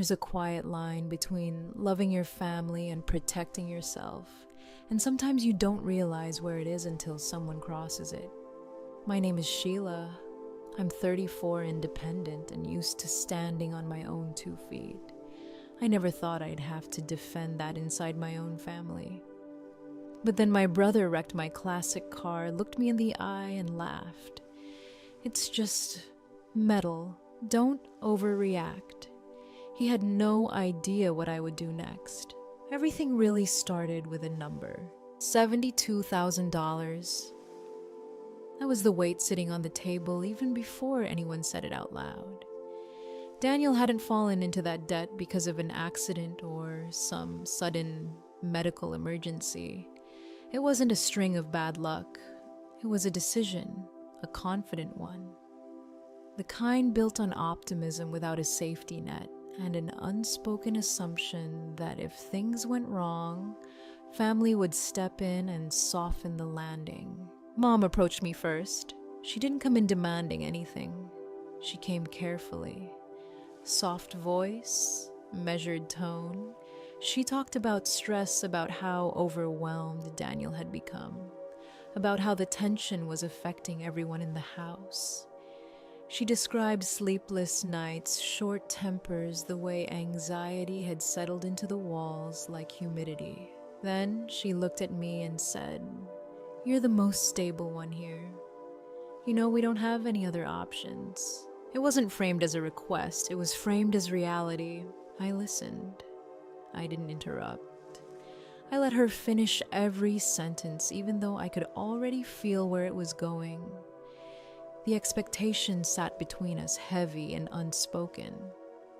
There's a quiet line between loving your family and protecting yourself, and sometimes you don't realize where it is until someone crosses it. My name is Sheila. I'm 34, independent, and used to standing on my own 2 feet. I never thought I'd have to defend that inside my own family. But then my brother wrecked my classic car, looked me in the eye, and laughed. It's just metal. Don't overreact. He had no idea what I would do next. Everything really started with a number. $72,000. That was the weight sitting on the table even before anyone said it out loud. Daniel hadn't fallen into that debt because of an accident or some sudden medical emergency. It wasn't a string of bad luck. It was a decision, a confident one. The kind built on optimism without a safety net and an unspoken assumption that if things went wrong, family would step in and soften the landing. Mom approached me first. She didn't come in demanding anything. She came carefully. Soft voice, measured tone. She talked about stress, about how overwhelmed Daniel had become, about how the tension was affecting everyone in the house. She described sleepless nights, short tempers, the way anxiety had settled into the walls like humidity. Then she looked at me and said, "You're the most stable one here. You know, we don't have any other options." It wasn't framed as a request, it was framed as reality. I listened. I didn't interrupt. I let her finish every sentence, even though I could already feel where it was going. The expectation sat between us, heavy and unspoken.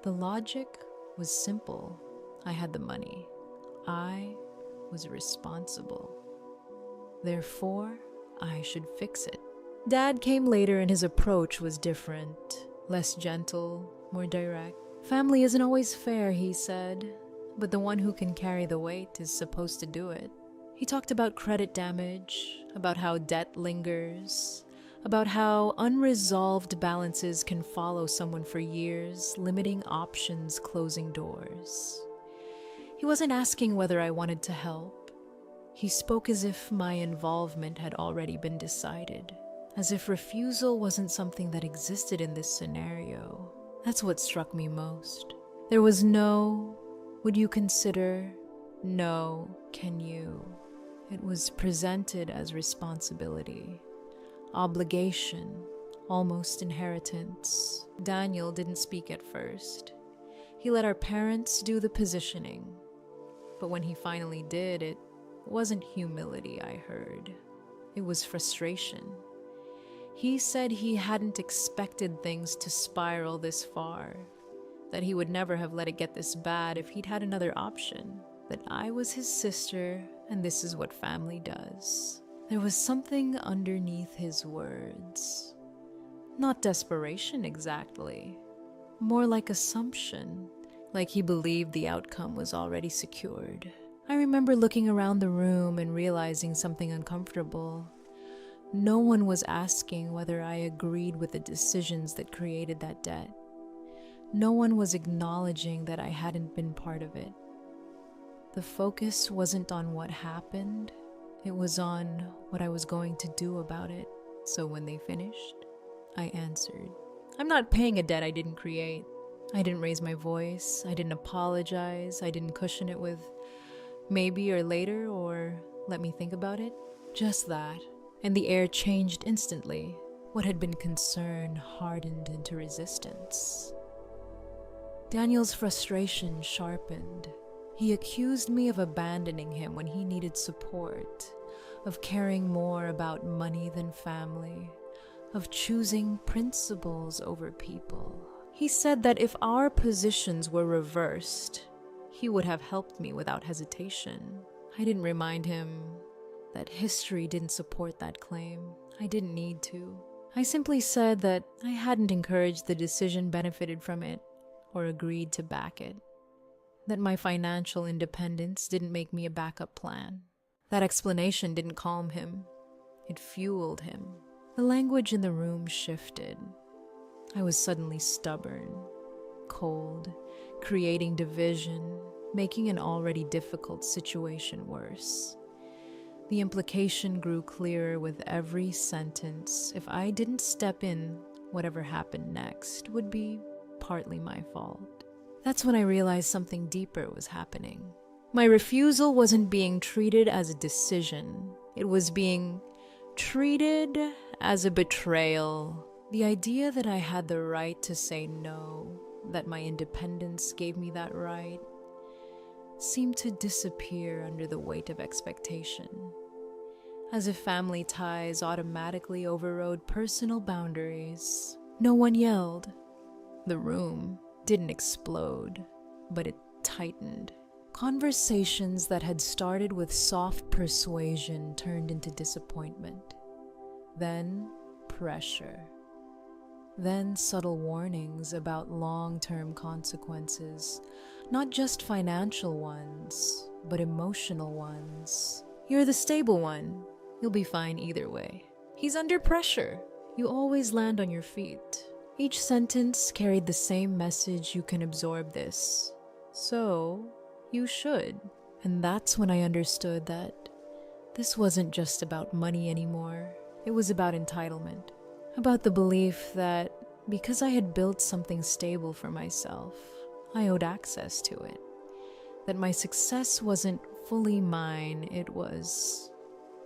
The logic was simple. I had the money. I was responsible. Therefore, I should fix it. Dad came later and his approach was different, less gentle, more direct. Family isn't always fair, he said, but the one who can carry the weight is supposed to do it. He talked about credit damage, about how debt lingers, about how unresolved balances can follow someone for years, limiting options, closing doors. He wasn't asking whether I wanted to help. He spoke as if my involvement had already been decided, as if refusal wasn't something that existed in this scenario. That's what struck me most. There was no, "Would you consider?" No, "Can you?" It was presented as responsibility, obligation, almost inheritance. Daniel didn't speak at first. He let our parents do the positioning. But when he finally did, it wasn't humility I heard. It was frustration. He said he hadn't expected things to spiral this far, that he would never have let it get this bad if he'd had another option, that I was his sister and this is what family does. There was something underneath his words. Not desperation exactly, more like assumption, like he believed the outcome was already secured. I remember looking around the room and realizing something uncomfortable. No one was asking whether I agreed with the decisions that created that debt. No one was acknowledging that I hadn't been part of it. The focus wasn't on what happened, it was on what I was going to do about it. So when they finished, I answered. I'm not paying a debt I didn't create. I didn't raise my voice, I didn't apologize, I didn't cushion it with maybe or later or let me think about it. Just that. And the air changed instantly. What had been concern hardened into resistance. Daniel's frustration sharpened. He accused me of abandoning him when he needed support, of caring more about money than family, of choosing principles over people. He said that if our positions were reversed, he would have helped me without hesitation. I didn't remind him that history didn't support that claim. I didn't need to. I simply said that I hadn't encouraged the decision, benefited from it, or agreed to back it. That my financial independence didn't make me a backup plan. That explanation didn't calm him. It fueled him. The language in the room shifted. I was suddenly stubborn, cold, creating division, making an already difficult situation worse. The implication grew clearer with every sentence. If I didn't step in, whatever happened next would be partly my fault. That's when I realized something deeper was happening. My refusal wasn't being treated as a decision. It was being treated as a betrayal. The idea that I had the right to say no, that my independence gave me that right, seemed to disappear under the weight of expectation. As if family ties automatically overrode personal boundaries. No one yelled. The room didn't explode, but it tightened. Conversations that had started with soft persuasion turned into disappointment. Then pressure. Then subtle warnings about long-term consequences, not just financial ones, but emotional ones. You're the stable one. You'll be fine either way. He's under pressure. You always land on your feet. Each sentence carried the same message: you can absorb this. So, you should. And that's when I understood that this wasn't just about money anymore. It was about entitlement. About the belief that because I had built something stable for myself, I owed access to it. That my success wasn't fully mine, it was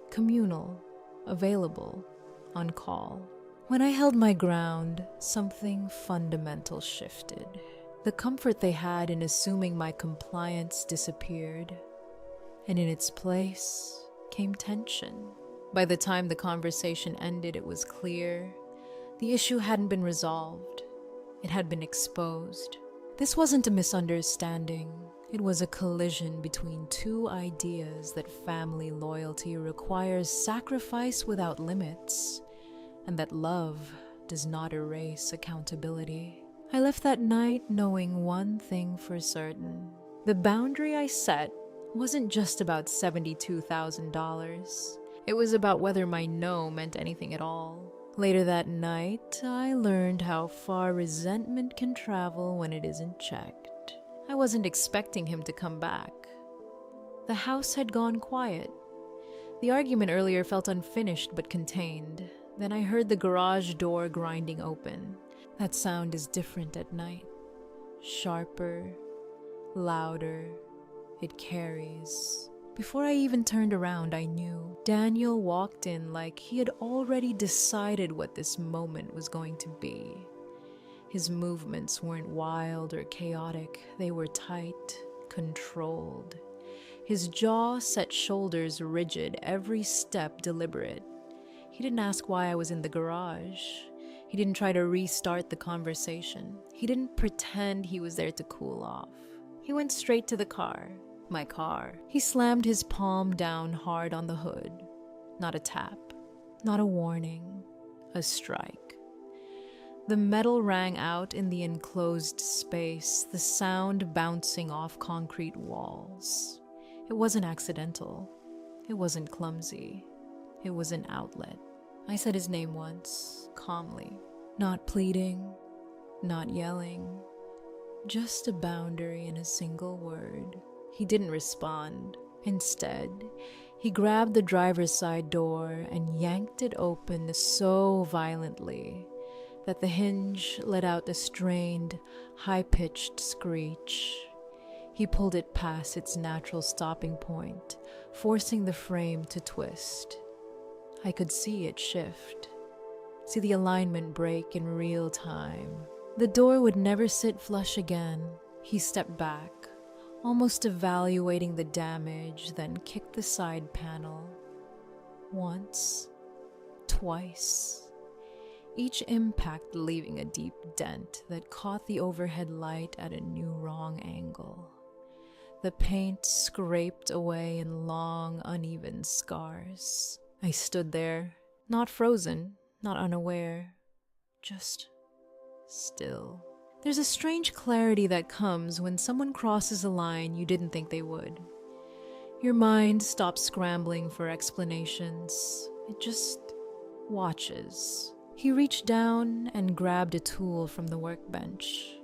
communal, available, on call. When I held my ground, something fundamental shifted. The comfort they had in assuming my compliance disappeared, and in its place came tension. By the time the conversation ended, it was clear the issue hadn't been resolved. It had been exposed. This wasn't a misunderstanding. It was a collision between two ideas that family loyalty requires sacrifice without limits, and that love does not erase accountability. I left that night knowing one thing for certain. The boundary I set wasn't just about $72,000. It was about whether my no meant anything at all. Later that night, I learned how far resentment can travel when it isn't checked. I wasn't expecting him to come back. The house had gone quiet. The argument earlier felt unfinished but contained. Then I heard the garage door grinding open. That sound is different at night. Sharper, louder, it carries. Before I even turned around, I knew. Daniel walked in like he had already decided what this moment was going to be. His movements weren't wild or chaotic. They were tight, controlled. His jaw set, shoulders rigid, every step deliberate. He didn't ask why I was in the garage. He didn't try to restart the conversation. He didn't pretend he was there to cool off. He went straight to the car. My car. He slammed his palm down hard on the hood. Not a tap. Not a warning. A strike. The metal rang out in the enclosed space, the sound bouncing off concrete walls. It wasn't accidental. It wasn't clumsy. It was an outlet. I said his name once, calmly. Not pleading, not yelling. Just a boundary in a single word. He didn't respond. Instead, he grabbed the driver's side door and yanked it open so violently that the hinge let out a strained, high-pitched screech. He pulled it past its natural stopping point, forcing the frame to twist. I could see it shift, see the alignment break in real time. The door would never sit flush again. He stepped back, almost evaluating the damage, then kicked the side panel. Once, twice. Each impact leaving a deep dent that caught the overhead light at a new wrong angle. The paint scraped away in long, uneven scars. I stood there, not frozen, not unaware, just still. There's a strange clarity that comes when someone crosses a line you didn't think they would. Your mind stops scrambling for explanations. It just watches. He reached down and grabbed a tool from the workbench.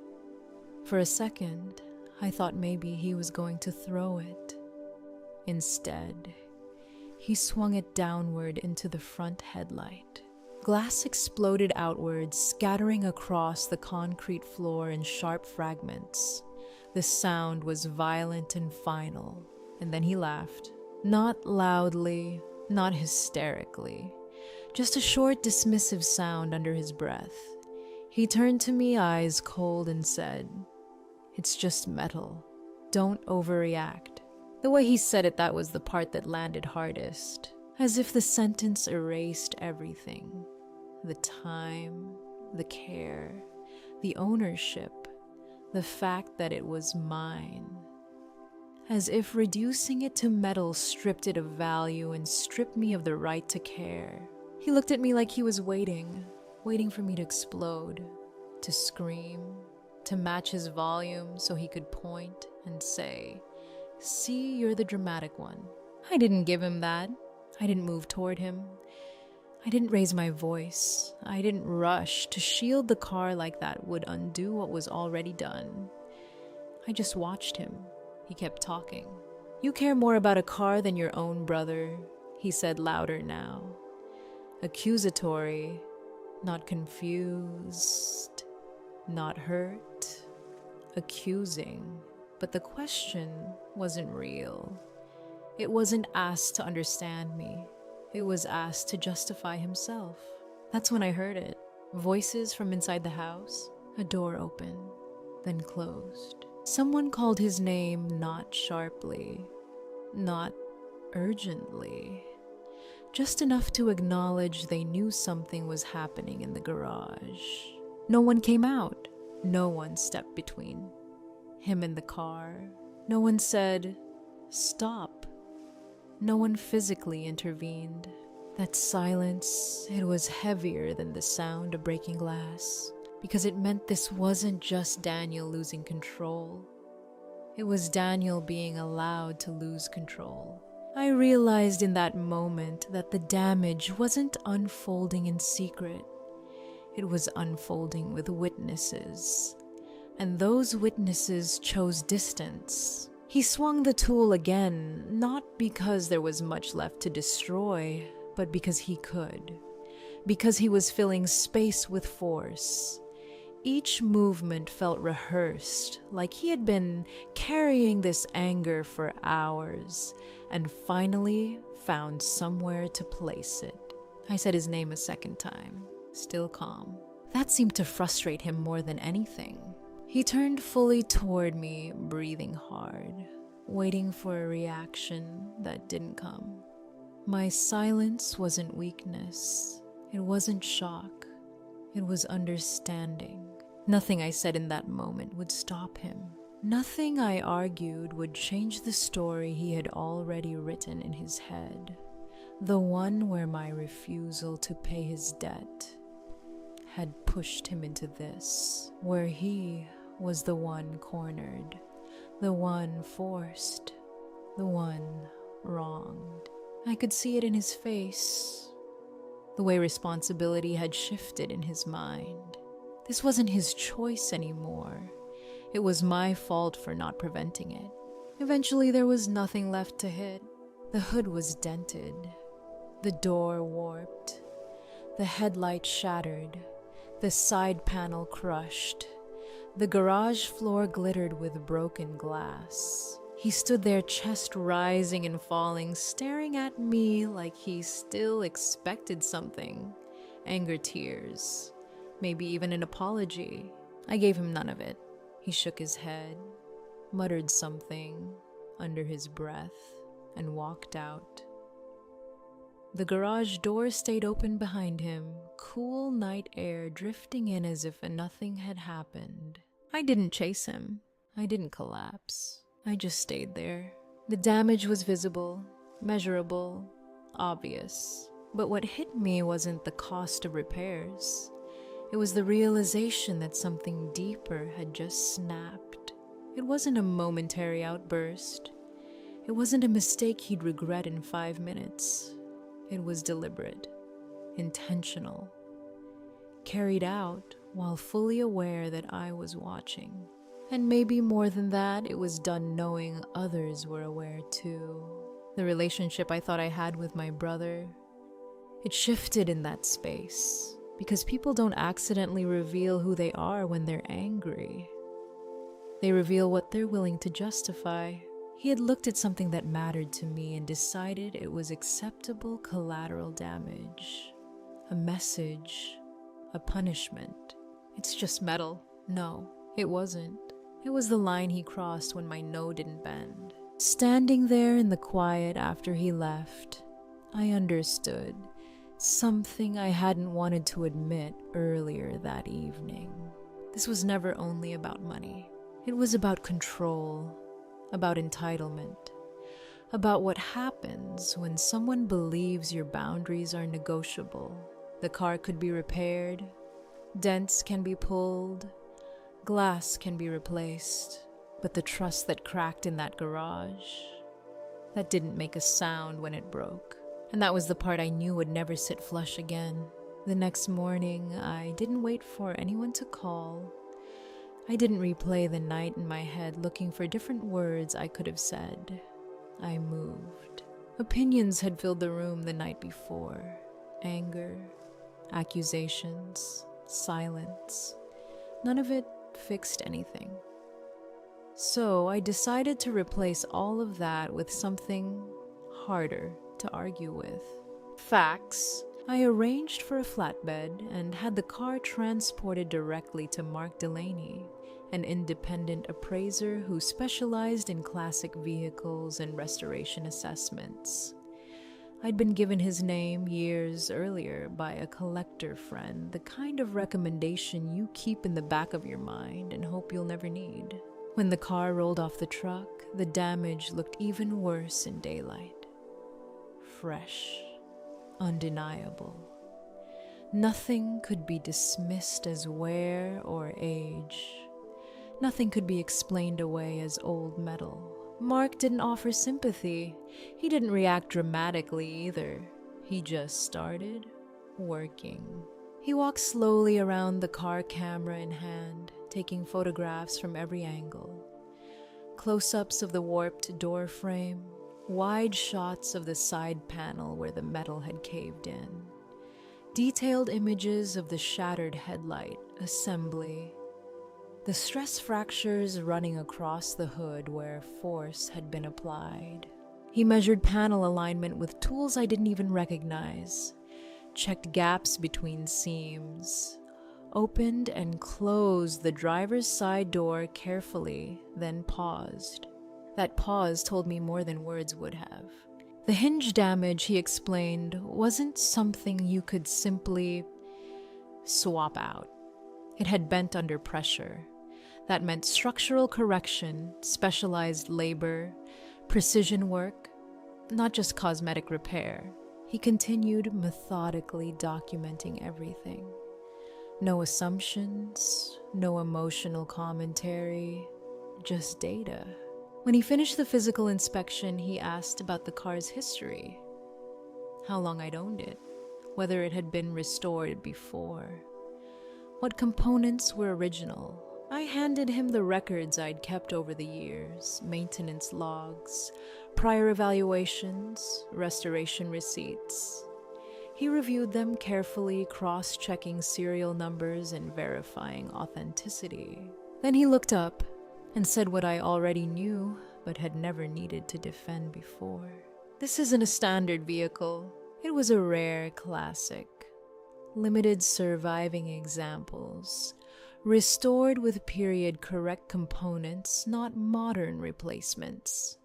For a second, I thought maybe he was going to throw it. Instead, he swung it downward into the front headlight. Glass exploded outward, scattering across the concrete floor in sharp fragments. The sound was violent and final, and then he laughed. Not loudly, not hysterically, just a short, dismissive sound under his breath. He turned to me, eyes cold, and said, "It's just metal. Don't overreact." The way he said it, that was the part that landed hardest, as if the sentence erased everything. The time, the care, the ownership, the fact that it was mine. As if reducing it to metal stripped it of value and stripped me of the right to care. He looked at me like he was waiting for me to explode, to scream, to match his volume so he could point and say, "See, you're the dramatic one." I didn't give him that. I didn't move toward him. I didn't raise my voice. I didn't rush. To shield the car like that would undo what was already done. I just watched him. He kept talking. "You care more about a car than your own brother," he said louder now. Accusatory, not confused, not hurt, accusing. But the question wasn't real. It wasn't asked to understand me. It was asked to justify himself. That's when I heard it. Voices from inside the house. A door opened, then closed. Someone called his name, not sharply, not urgently. Just enough to acknowledge they knew something was happening in the garage. No one came out. No one stepped between him and the car. No one said, "Stop." No one physically intervened. That silence, it was heavier than the sound of breaking glass, because it meant this wasn't just Daniel losing control. It was Daniel being allowed to lose control. I realized in that moment that the damage wasn't unfolding in secret. It was unfolding with witnesses. And those witnesses chose distance. He swung the tool again, not because there was much left to destroy, but because he could. Because he was filling space with force. Each movement felt rehearsed, like he had been carrying this anger for hours, and finally found somewhere to place it. I said his name a second time, still calm. That seemed to frustrate him more than anything. He turned fully toward me, breathing hard, waiting for a reaction that didn't come. My silence wasn't weakness. It wasn't shock. It was understanding. Nothing I said in that moment would stop him. Nothing I argued would change the story he had already written in his head. The one where my refusal to pay his debt had pushed him into this, where he was the one cornered, the one forced, the one wronged. I could see it in his face, the way responsibility had shifted in his mind. This wasn't his choice anymore. It was my fault for not preventing it. Eventually, there was nothing left to hit. The hood was dented, the door warped, the headlight shattered, the side panel crushed. The garage floor glittered with broken glass. He stood there, chest rising and falling, staring at me like he still expected something. Anger, tears, maybe even an apology. I gave him none of it. He shook his head, muttered something under his breath, and walked out. The garage door stayed open behind him, cool night air drifting in as if nothing had happened. I didn't chase him. I didn't collapse. I just stayed there. The damage was visible, measurable, obvious. But what hit me wasn't the cost of repairs. It was the realization that something deeper had just snapped. It wasn't a momentary outburst. It wasn't a mistake he'd regret in 5 minutes. It was deliberate, intentional, carried out while fully aware that I was watching. And maybe more than that, it was done knowing others were aware too. The relationship I thought I had with my brother, it shifted in that space, because people don't accidentally reveal who they are when they're angry. They reveal what they're willing to justify. He had looked at something that mattered to me and decided it was acceptable collateral damage. A message, a punishment. It's just metal. No, it wasn't. It was the line he crossed when my no didn't bend. Standing there in the quiet after he left, I understood something I hadn't wanted to admit earlier that evening. This was never only about money. It was about control, about entitlement, about what happens when someone believes your boundaries are negotiable. The car could be repaired, dents can be pulled, glass can be replaced, but the trust that cracked in that garage, that didn't make a sound when it broke. And that was the part I knew would never sit flush again. The next morning, I didn't wait for anyone to call. I didn't replay the night in my head looking for different words I could have said. I moved. Opinions had filled the room the night before. Anger, accusations, silence. None of it fixed anything. So I decided to replace all of that with something harder to argue with. Facts. I arranged for a flatbed and had the car transported directly to Mark Delaney, an independent appraiser who specialized in classic vehicles and restoration assessments. I'd been given his name years earlier by a collector friend, the kind of recommendation you keep in the back of your mind and hope you'll never need. When the car rolled off the truck, the damage looked even worse in daylight. Fresh, undeniable. Nothing could be dismissed as wear or age. Nothing could be explained away as old metal. Mark didn't offer sympathy. He didn't react dramatically either. He just started working. He walked slowly around the car, camera in hand, taking photographs from every angle. Close-ups of the warped door frame, wide shots of the side panel where the metal had caved in, detailed images of the shattered headlight assembly, the stress fractures running across the hood where force had been applied. He measured panel alignment with tools I didn't even recognize, checked gaps between seams, opened and closed the driver's side door carefully, then paused. That pause told me more than words would have. The hinge damage, he explained, wasn't something you could simply swap out. It had bent under pressure. That meant structural correction, specialized labor, precision work, not just cosmetic repair. He continued methodically documenting everything. No assumptions, no emotional commentary, just data. When he finished the physical inspection, he asked about the car's history, how long I'd owned it, whether it had been restored before, what components were original. I handed him the records I'd kept over the years, maintenance logs, prior evaluations, restoration receipts. He reviewed them carefully, cross-checking serial numbers and verifying authenticity. Then he looked up and said what I already knew but had never needed to defend before. This isn't a standard vehicle. It was a rare classic. Limited surviving examples, restored with period-correct components, not modern replacements.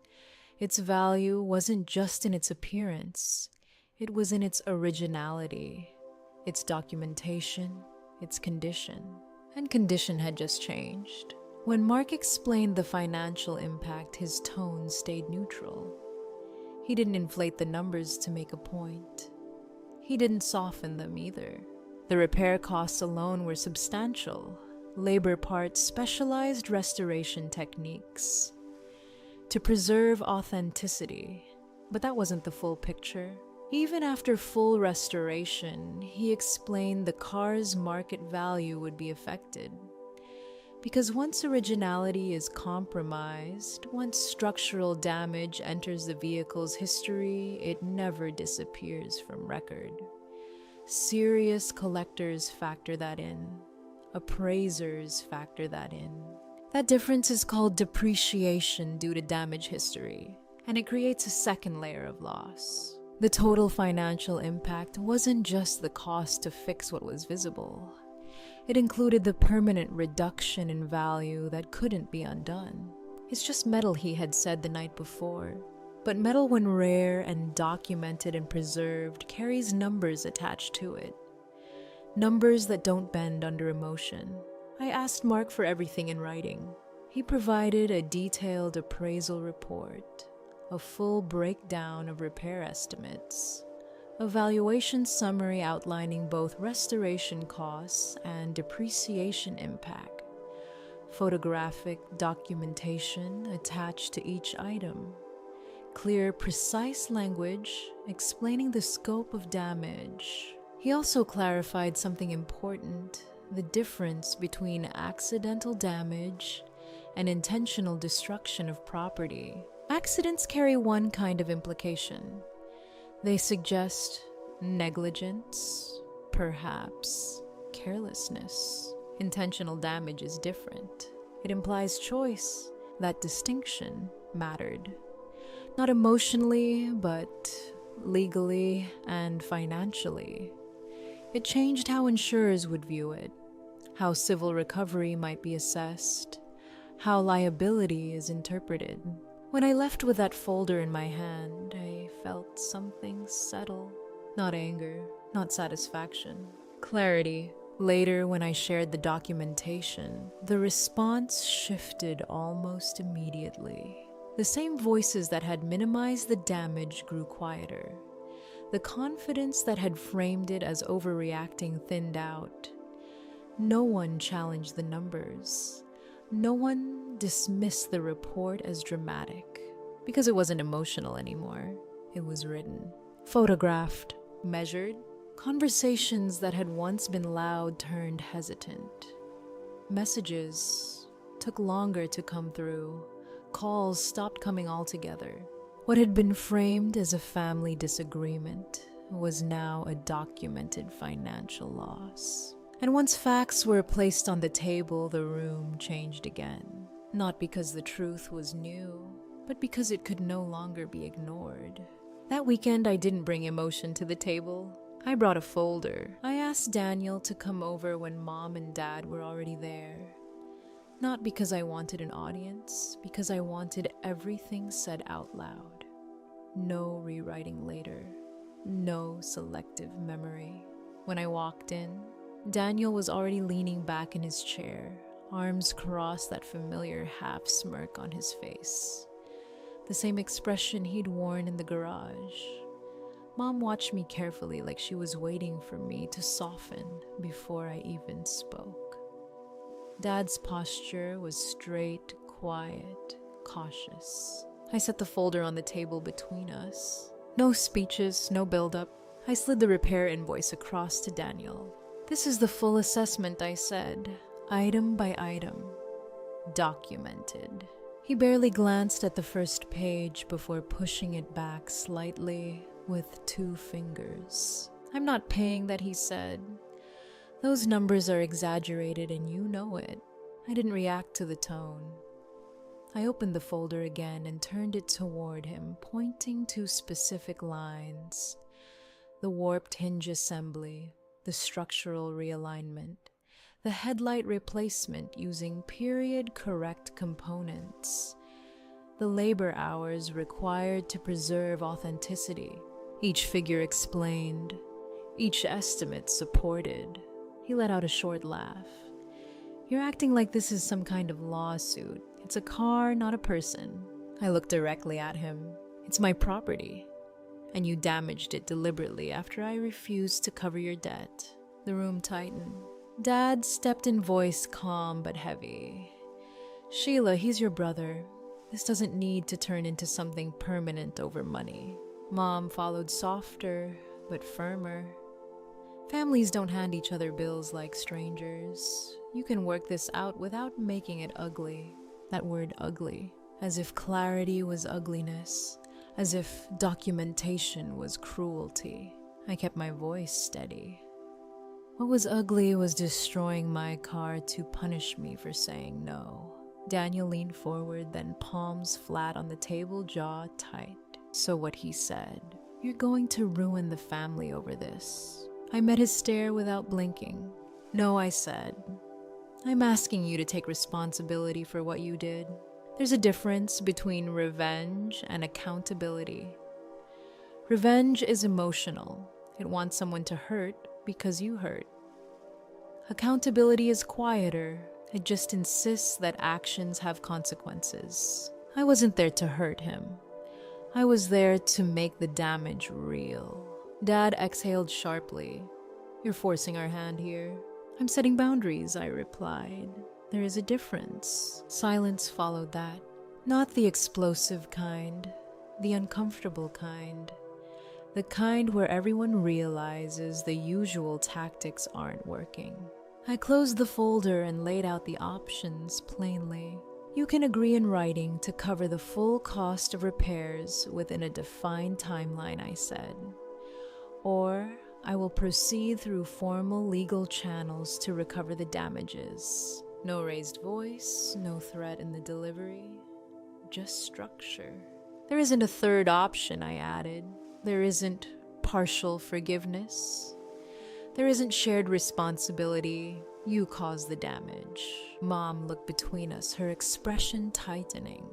Its value wasn't just in its appearance. It was in its originality, its documentation, its condition. And condition had just changed. When Mark explained the financial impact, his tone stayed neutral. He didn't inflate the numbers to make a point. He didn't soften them either. The repair costs alone were substantial. Labor parts, specialized restoration techniques to preserve authenticity. But that wasn't the full picture. Even after full restoration, he explained the car's market value would be affected Because once originality is compromised, once structural damage enters the vehicle's history, it never disappears from record. Serious collectors factor that in. Appraisers factor that in. That difference is called depreciation due to damage history, and it creates a second layer of loss. The total financial impact wasn't just the cost to fix what was visible. It included the permanent reduction in value that couldn't be undone. It's just metal, he had said the night before. But metal, when rare and documented and preserved, carries numbers attached to it. Numbers that don't bend under emotion. I asked Mark for everything in writing. He provided a detailed appraisal report, a full breakdown of repair estimates, a valuation summary outlining both restoration costs and depreciation impact, photographic documentation attached to each item, clear, precise language explaining the scope of damage. He also clarified something important: the difference between accidental damage and intentional destruction of property. Accidents carry one kind of implication. They suggest negligence, perhaps carelessness. Intentional damage is different. It implies choice. That distinction mattered. Not emotionally, but legally and financially. It changed how insurers would view it, how civil recovery might be assessed, how liability is interpreted. When I left with that folder in my hand, I felt something settle. Not anger, not satisfaction. Clarity. Later, when I shared the documentation, the response shifted almost immediately. The same voices that had minimized the damage grew quieter. The confidence that had framed it as overreacting thinned out. No one challenged the numbers. No one dismissed the report as dramatic, because it wasn't emotional anymore. It was written, photographed, measured. Conversations that had once been loud turned hesitant. Messages took longer to come through. Calls stopped coming altogether. What had been framed as a family disagreement was now a documented financial loss. And once facts were placed on the table, the room changed again. Not because the truth was new, but because it could no longer be ignored. That weekend, I didn't bring emotion to the table. I brought a folder. I asked Daniel to come over when Mom and Dad were already there. Not because I wanted an audience, because I wanted everything said out loud. No rewriting later. No selective memory. When I walked in, Daniel was already leaning back in his chair, arms crossed, that familiar half smirk on his face. The same expression he'd worn in the garage. Mom watched me carefully, like she was waiting for me to soften before I even spoke. Dad's posture was straight, quiet, cautious. I set the folder on the table between us. No speeches, no build-up. I slid the repair invoice across to Daniel. This is the full assessment, I said, item by item, documented. He barely glanced at the first page before pushing it back slightly with 2 fingers. I'm not paying that, he said. Those numbers are exaggerated and you know it. I didn't react to the tone. I opened the folder again and turned it toward him, pointing to specific lines. The warped hinge assembly, the structural realignment, the headlight replacement using period-correct components, the labor hours required to preserve authenticity. Each figure explained, each estimate supported. He let out a short laugh. You're acting like this is some kind of lawsuit. It's a car, not a person. I looked directly at him. It's my property. And you damaged it deliberately after I refused to cover your debt. The room tightened. Dad stepped in, voice calm but heavy. Sheila, he's your brother. This doesn't need to turn into something permanent over money. Mom followed, softer but firmer. Families don't hand each other bills like strangers. You can work this out without making it ugly. That word ugly. As if clarity was ugliness. As if documentation was cruelty. I kept my voice steady. What was ugly was destroying my car to punish me for saying no. Daniel leaned forward, then palms flat on the table, jaw tight. So what he said, "You're going to ruin the family over this." I met his stare without blinking. "No," I said. "I'm asking you to take responsibility for what you did. There's a difference between revenge and accountability. Revenge is emotional. It wants someone to hurt because you hurt. Accountability is quieter. It just insists that actions have consequences. I wasn't there to hurt him. I was there to make the damage real." Dad exhaled sharply. "You're forcing our hand here." "I'm setting boundaries," I replied. "There is a difference." Silence followed that. Not the explosive kind, the uncomfortable kind. The kind where everyone realizes the usual tactics aren't working. I closed the folder and laid out the options plainly. "You can agree in writing to cover the full cost of repairs within a defined timeline," I said. "Or I will proceed through formal legal channels to recover the damages." No raised voice, no threat in the delivery, just structure. "There isn't a third option," I added. "There isn't partial forgiveness. There isn't shared responsibility. You caused the damage." Mom looked between us, her expression tightening.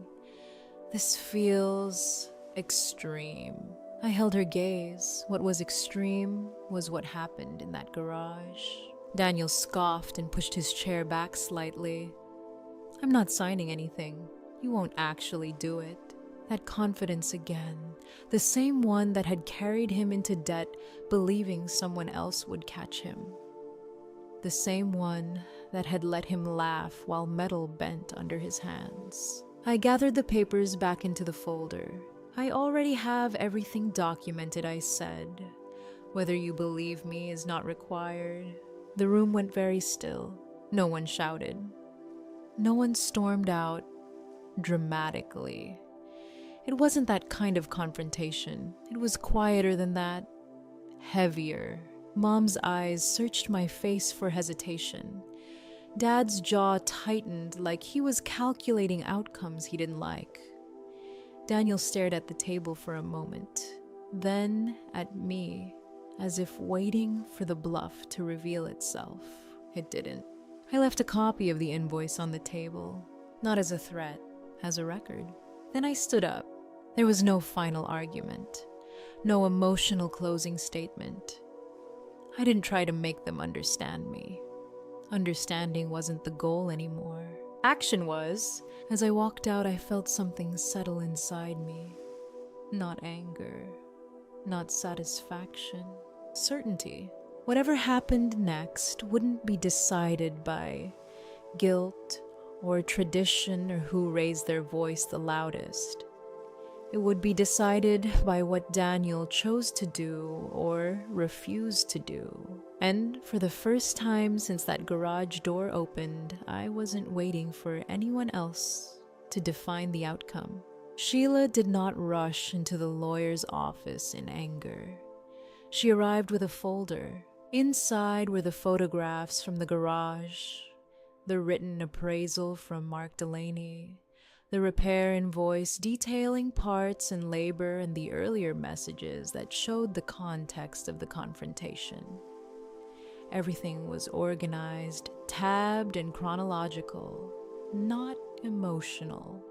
"This feels extreme." I held her gaze. What was extreme was what happened in that garage. Daniel scoffed and pushed his chair back slightly. "I'm not signing anything. You won't actually do it." That confidence again, the same one that had carried him into debt, believing someone else would catch him. The same one that had let him laugh while metal bent under his hands. I gathered the papers back into the folder. "I already have everything documented," I said. "Whether you believe me is not required." The room went very still. No one shouted. No one stormed out dramatically. It wasn't that kind of confrontation. It was quieter than that, heavier. Mom's eyes searched my face for hesitation. Dad's jaw tightened like he was calculating outcomes he didn't like. Daniel stared at the table for a moment, then at me, as if waiting for the bluff to reveal itself. It didn't. I left a copy of the invoice on the table, not as a threat, as a record. Then I stood up. There was no final argument, no emotional closing statement. I didn't try to make them understand me. Understanding wasn't the goal anymore. Action was. As I walked out, I felt something settle inside me. Not anger, not satisfaction, certainty. Whatever happened next wouldn't be decided by guilt or tradition or who raised their voice the loudest. It would be decided by what Daniel chose to do or refused to do. And for the first time since that garage door opened, I wasn't waiting for anyone else to define the outcome. Sheila did not rush into the lawyer's office in anger. She arrived with a folder. Inside were the photographs from the garage, the written appraisal from Mark Delaney, the repair invoice detailing parts and labor, and the earlier messages that showed the context of the confrontation. Everything was organized, tabbed, and chronological, not emotional,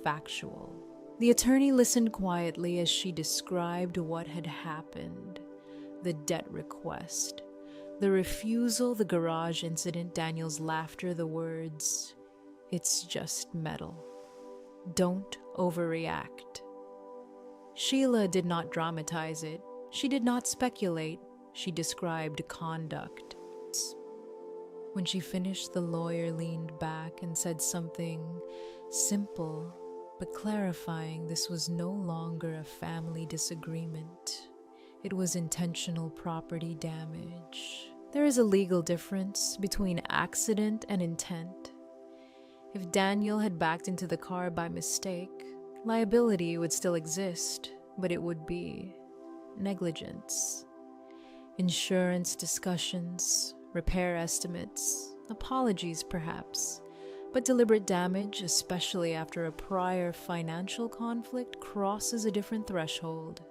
factual. The attorney listened quietly as she described what had happened: the debt request, the refusal, the garage incident, Daniel's laughter, the words, "It's just metal. Don't overreact." Sheila did not dramatize it. She did not speculate. She described conduct. When she finished, the lawyer leaned back and said something simple but clarifying. This was no longer a family disagreement. It was intentional property damage. There is a legal difference between accident and intent. If Daniel had backed into the car by mistake, liability would still exist, but it would be negligence. Insurance discussions, repair estimates, apologies perhaps, but deliberate damage, especially after a prior financial conflict, crosses a different threshold.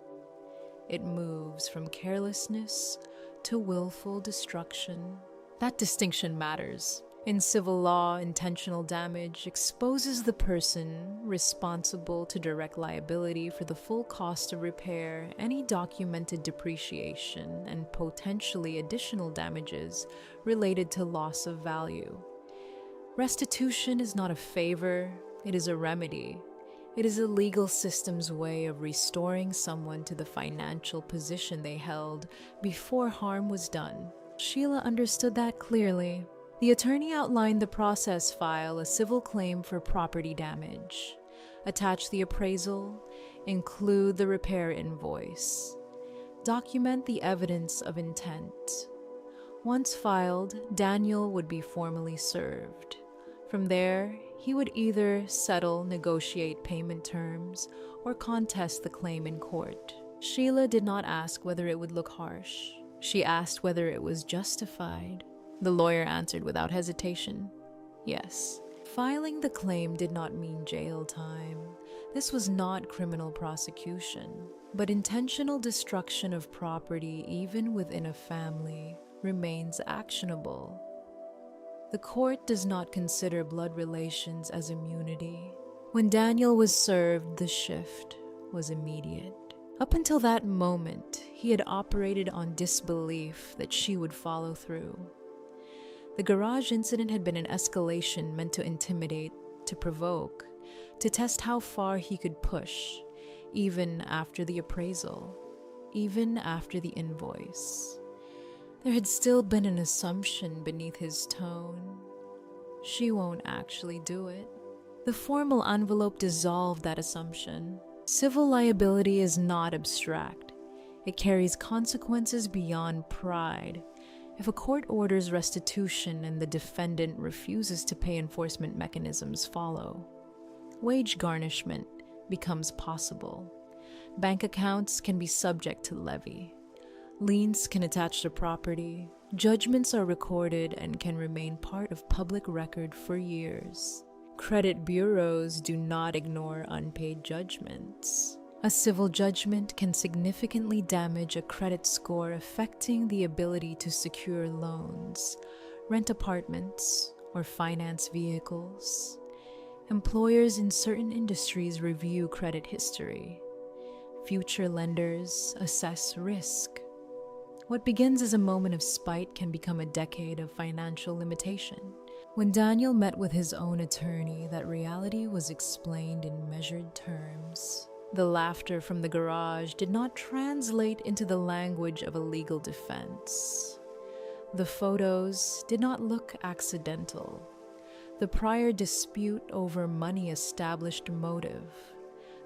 It moves from carelessness to willful destruction. That distinction matters. In civil law, intentional damage exposes the person responsible to direct liability for the full cost of repair, any documented depreciation, and potentially additional damages related to loss of value. Restitution is not a favor, it is a remedy. It is a legal system's way of restoring someone to the financial position they held before harm was done. Sheila understood that clearly. The attorney outlined the process: file a civil claim for property damage, attach the appraisal, include the repair invoice, document the evidence of intent. Once filed, Daniel would be formally served. From there, he would either settle, negotiate payment terms, or contest the claim in court. Sheila did not ask whether it would look harsh. She asked whether it was justified. The lawyer answered without hesitation, yes. Filing the claim did not mean jail time. This was not criminal prosecution, but intentional destruction of property, even within a family, remains actionable. The court does not consider blood relations as immunity. When Daniel was served, the shift was immediate. Up until that moment, he had operated on disbelief that she would follow through. The garage incident had been an escalation meant to intimidate, to provoke, to test how far he could push, even after the appraisal, even after the invoice. There had still been an assumption beneath his tone. She won't actually do it. The formal envelope dissolved that assumption. Civil liability is not abstract. It carries consequences beyond pride. If a court orders restitution and the defendant refuses to pay, enforcement mechanisms follow. Wage garnishment becomes possible. Bank accounts can be subject to levy. Liens can attach to property. Judgments are recorded and can remain part of public record for years. Credit bureaus do not ignore unpaid judgments. A civil judgment can significantly damage a credit score, affecting the ability to secure loans, rent apartments, or finance vehicles. Employers in certain industries review credit history. Future lenders assess risk. What begins as a moment of spite can become a decade of financial limitation. When Daniel met with his own attorney, that reality was explained in measured terms. The laughter from the garage did not translate into the language of a legal defense. The photos did not look accidental. The prior dispute over money established motive.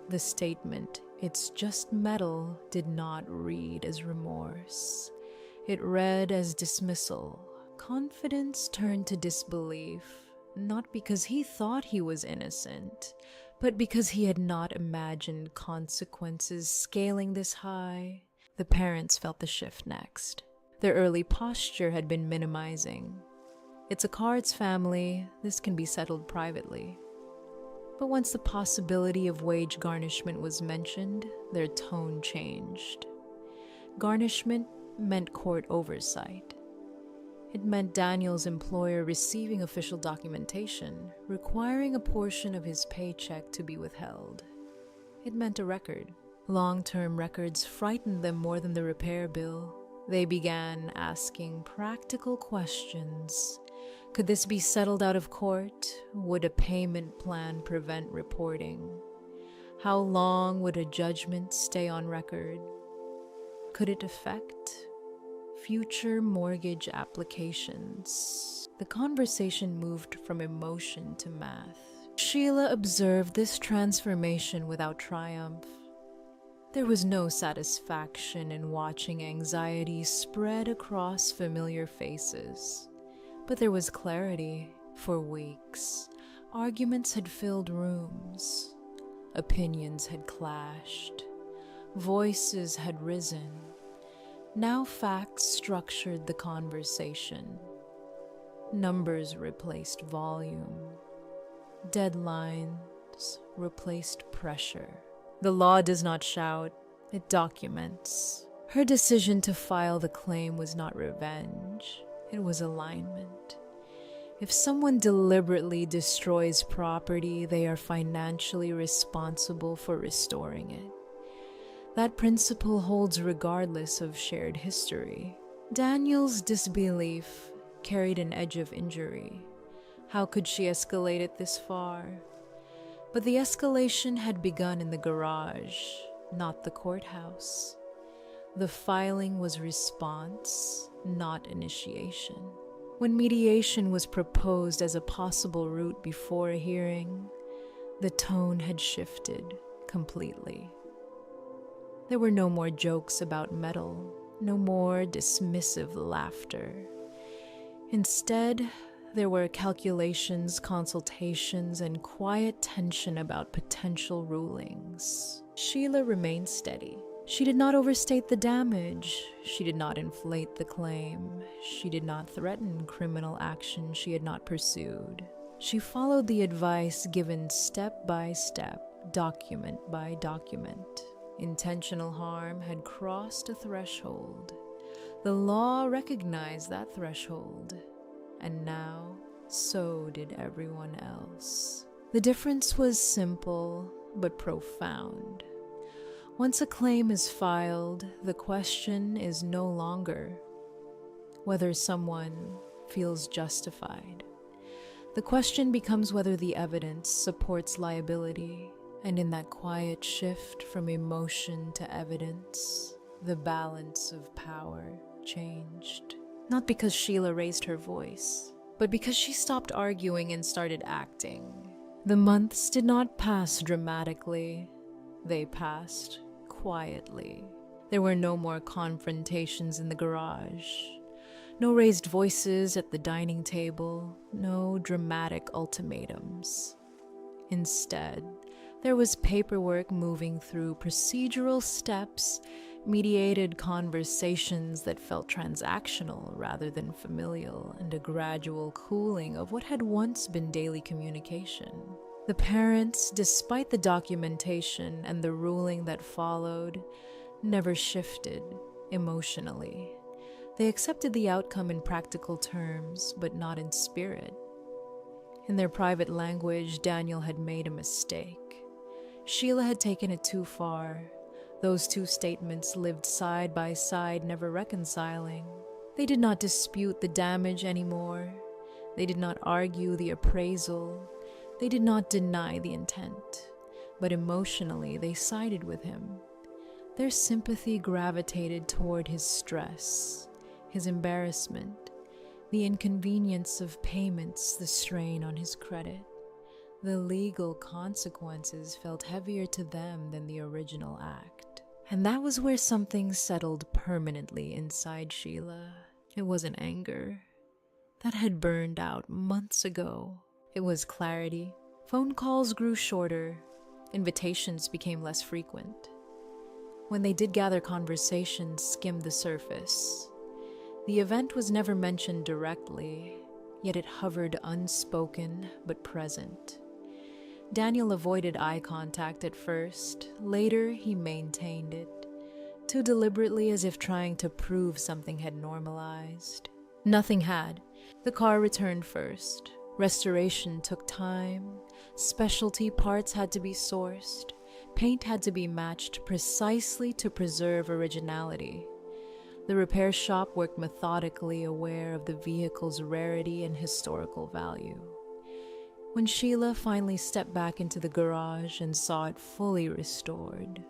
The statement, "It's just metal," did not read as remorse. It read as dismissal. Confidence turned to disbelief, not because he thought he was innocent, but because he had not imagined consequences scaling this high. The parents felt the shift next. Their early posture had been minimizing. It's a Card's family, this can be settled privately. But once the possibility of wage garnishment was mentioned, their tone changed. Garnishment meant court oversight. It meant Daniel's employer receiving official documentation, requiring a portion of his paycheck to be withheld. It meant a record. Long-term records frightened them more than the repair bill. They began asking practical questions. Could this be settled out of court? Would a payment plan prevent reporting? How long would a judgment stay on record? Could it affect future mortgage applications? The conversation moved from emotion to math. Sheila observed this transformation without triumph. There was no satisfaction in watching anxiety spread across familiar faces, but there was clarity. For weeks, arguments had filled rooms, opinions had clashed, voices had risen. Now facts structured the conversation. Numbers replaced volume. Deadlines replaced pressure. The law does not shout, it documents. Her decision to file the claim was not revenge, it was alignment. If someone deliberately destroys property, they are financially responsible for restoring it. That principle holds regardless of shared history. Daniel's disbelief carried an edge of injury. How could she escalate it this far? But the escalation had begun in the garage, not the courthouse. The filing was response, not initiation. When mediation was proposed as a possible route before a hearing, the tone had shifted completely. There were no more jokes about metal, no more dismissive laughter. Instead, there were calculations, consultations, and quiet tension about potential rulings. Sheila remained steady. She did not overstate the damage. She did not inflate the claim. She did not threaten criminal action she had not pursued. She followed the advice given step by step, document by document. Intentional harm had crossed a threshold. The law recognized that threshold, and now so did everyone else. The difference was simple but profound. Once a claim is filed, the question is no longer whether someone feels justified. The question becomes whether the evidence supports liability, and in that quiet shift from emotion to evidence, the balance of power changed. Not because Sheila raised her voice, but because she stopped arguing and started acting. The months did not pass dramatically. They passed quietly. There were no more confrontations in the garage, no raised voices at the dining table, no dramatic ultimatums. Instead, there was paperwork moving through procedural steps, mediated conversations that felt transactional rather than familial, and a gradual cooling of what had once been daily communication. The parents, despite the documentation and the ruling that followed, never shifted emotionally. They accepted the outcome in practical terms, but not in spirit. In their private language, Daniel had made a mistake. Sheila had taken it too far. Those two statements lived side by side, never reconciling. They did not dispute the damage anymore. They did not argue the appraisal. They did not deny the intent. But emotionally, they sided with him. Their sympathy gravitated toward his stress, his embarrassment, the inconvenience of payments, the strain on his credit. The legal consequences felt heavier to them than the original act. And that was where something settled permanently inside Sheila. It wasn't anger. That had burned out months ago. It was clarity. Phone calls grew shorter. Invitations became less frequent. When they did gather, conversations skimmed the surface. The event was never mentioned directly, yet it hovered unspoken but present. Daniel avoided eye contact at first. Later, he maintained it, too deliberately, as if trying to prove something had normalized. Nothing had. The car returned first. Restoration took time. Specialty parts had to be sourced. Paint had to be matched precisely to preserve originality. The repair shop worked methodically, aware of the vehicle's rarity and historical value. When Sheila finally stepped back into the garage and saw it fully restored,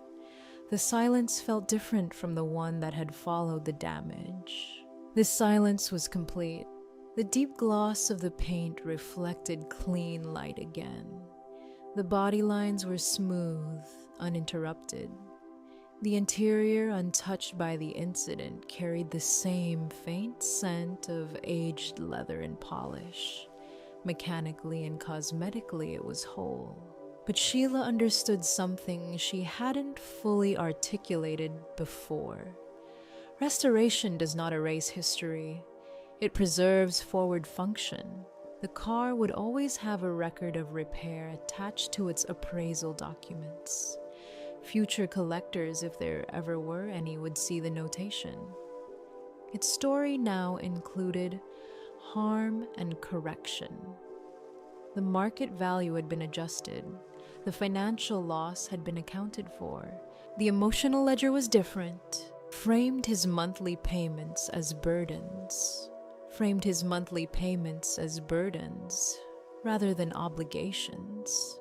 the silence felt different from the one that had followed the damage. This silence was complete. The deep gloss of the paint reflected clean light again. The body lines were smooth, uninterrupted. The interior, untouched by the incident, carried the same faint scent of aged leather and polish. Mechanically and cosmetically, it was whole. But Sheila understood something she hadn't fully articulated before. Restoration does not erase history. It preserves forward function. The car would always have a record of repair attached to its appraisal documents. Future collectors, if there ever were any, would see the notation. Its story now included harm and correction. The market value had been adjusted. The financial loss had been accounted for. The emotional ledger was different. Framed his monthly payments as burdens. Rather than obligations.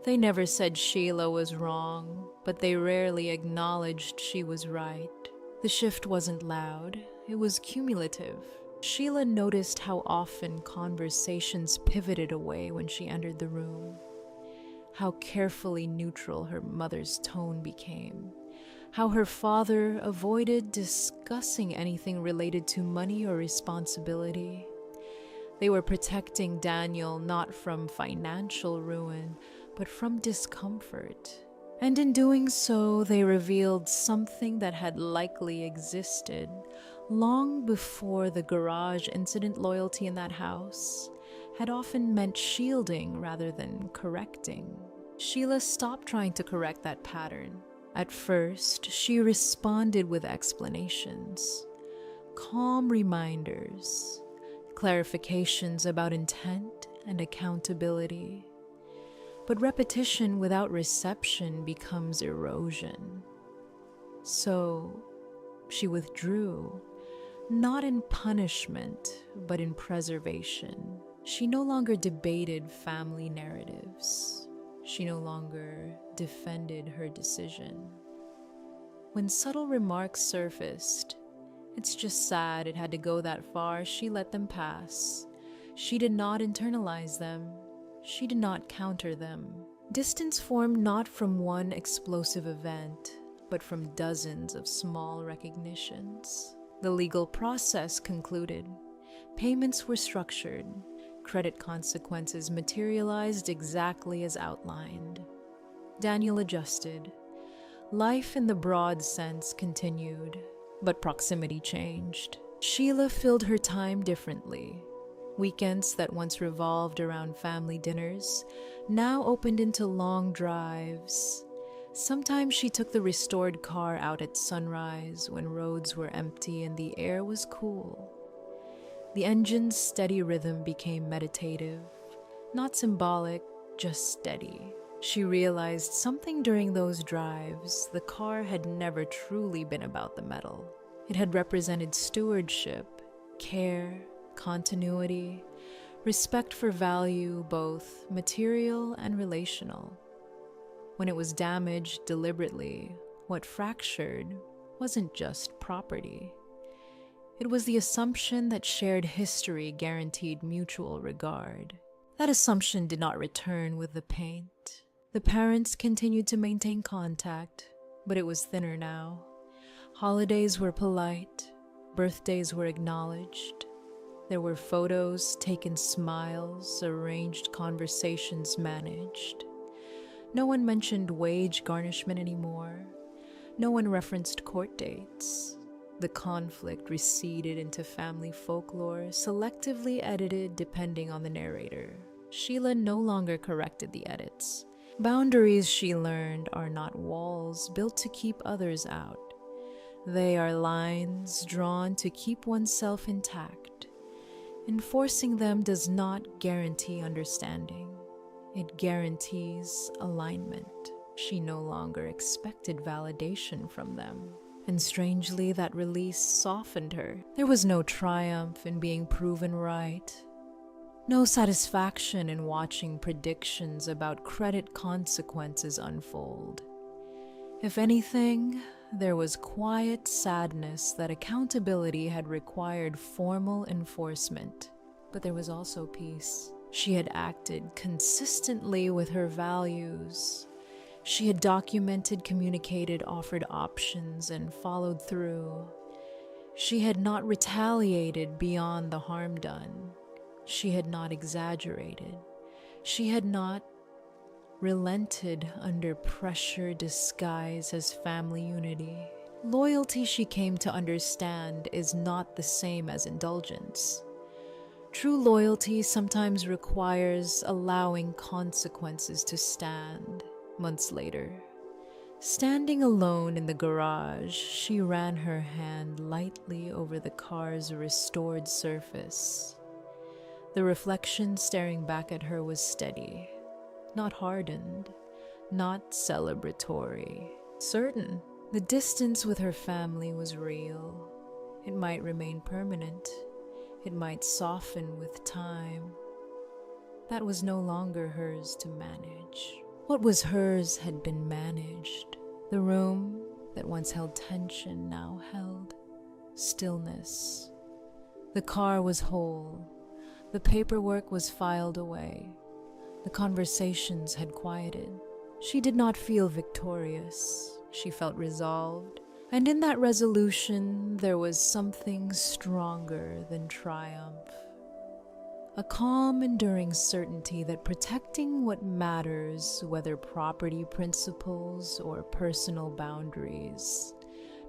They never said Sheila was wrong, but they rarely acknowledged she was right. The shift wasn't loud, it was cumulative. Sheila noticed how often conversations pivoted away when she entered the room. How carefully neutral her mother's tone became. How her father avoided discussing anything related to money or responsibility. They were protecting Daniel not from financial ruin, but from discomfort. And in doing so, they revealed something that had likely existed long before the garage incident. Loyalty in that house had often meant shielding rather than correcting. Sheila stopped trying to correct that pattern. At first, she responded with explanations, calm reminders, clarifications about intent and accountability. But repetition without reception becomes erosion. So she withdrew, not in punishment, but in preservation. She no longer debated family narratives. She no longer defended her decision. When subtle remarks surfaced, "It's just sad it had to go that far," she let them pass. She did not internalize them. She did not counter them. Distance formed not from one explosive event, but from dozens of small recognitions. The legal process concluded. Payments were structured. Credit consequences materialized exactly as outlined. Daniel adjusted. Life in the broad sense continued, but proximity changed. Sheila filled her time differently. Weekends that once revolved around family dinners now opened into long drives. Sometimes she took the restored car out at sunrise when roads were empty and the air was cool. The engine's steady rhythm became meditative, not symbolic, just steady. She realized something during those drives. The car had never truly been about the metal. It had represented stewardship, care, continuity, respect for value, both material and relational. When it was damaged deliberately, what fractured wasn't just property. It was the assumption that shared history guaranteed mutual regard. That assumption did not return with the paint. The parents continued to maintain contact, but it was thinner now. Holidays were polite, birthdays were acknowledged. There were photos taken, smiles, arranged conversations managed. No one mentioned wage garnishment anymore. No one referenced court dates. The conflict receded into family folklore, selectively edited depending on the narrator. Sheila no longer corrected the edits. Boundaries, she learned, are not walls built to keep others out. They are lines drawn to keep oneself intact. Enforcing them does not guarantee understanding. It guarantees alignment. She no longer expected validation from them. And strangely, that release softened her. There was no triumph in being proven right. No satisfaction in watching predictions about credit consequences unfold. If anything, there was quiet sadness that accountability had required formal enforcement. But there was also peace. She had acted consistently with her values. She had documented, communicated, offered options, and followed through. She had not retaliated beyond the harm done. She had not exaggerated. She had not relented under pressure disguised as family unity. Loyalty, she came to understand, is not the same as indulgence. True loyalty sometimes requires allowing consequences to stand. Months later, standing alone in the garage, she ran her hand lightly over the car's restored surface. The reflection staring back at her was steady, not hardened, not celebratory, certain. The distance with her family was real. It might remain permanent. It might soften with time. That was no longer hers to manage. What was hers had been managed. The room that once held tension now held stillness. The car was whole. The paperwork was filed away. The conversations had quieted. She did not feel victorious. She felt resolved. And in that resolution, there was something stronger than triumph. A calm, enduring certainty that protecting what matters, whether property principles or personal boundaries,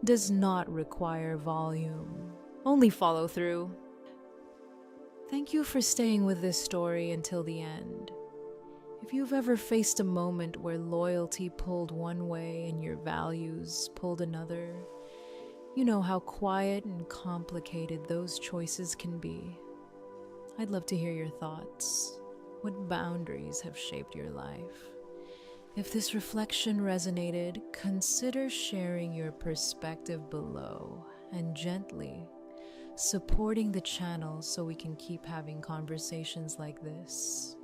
does not require volume, only follow through. Thank you for staying with this story until the end. If you've ever faced a moment where loyalty pulled one way and your values pulled another, you know how quiet and complicated those choices can be. I'd love to hear your thoughts. What boundaries have shaped your life? If this reflection resonated, consider sharing your perspective below and gently supporting the channel so we can keep having conversations like this.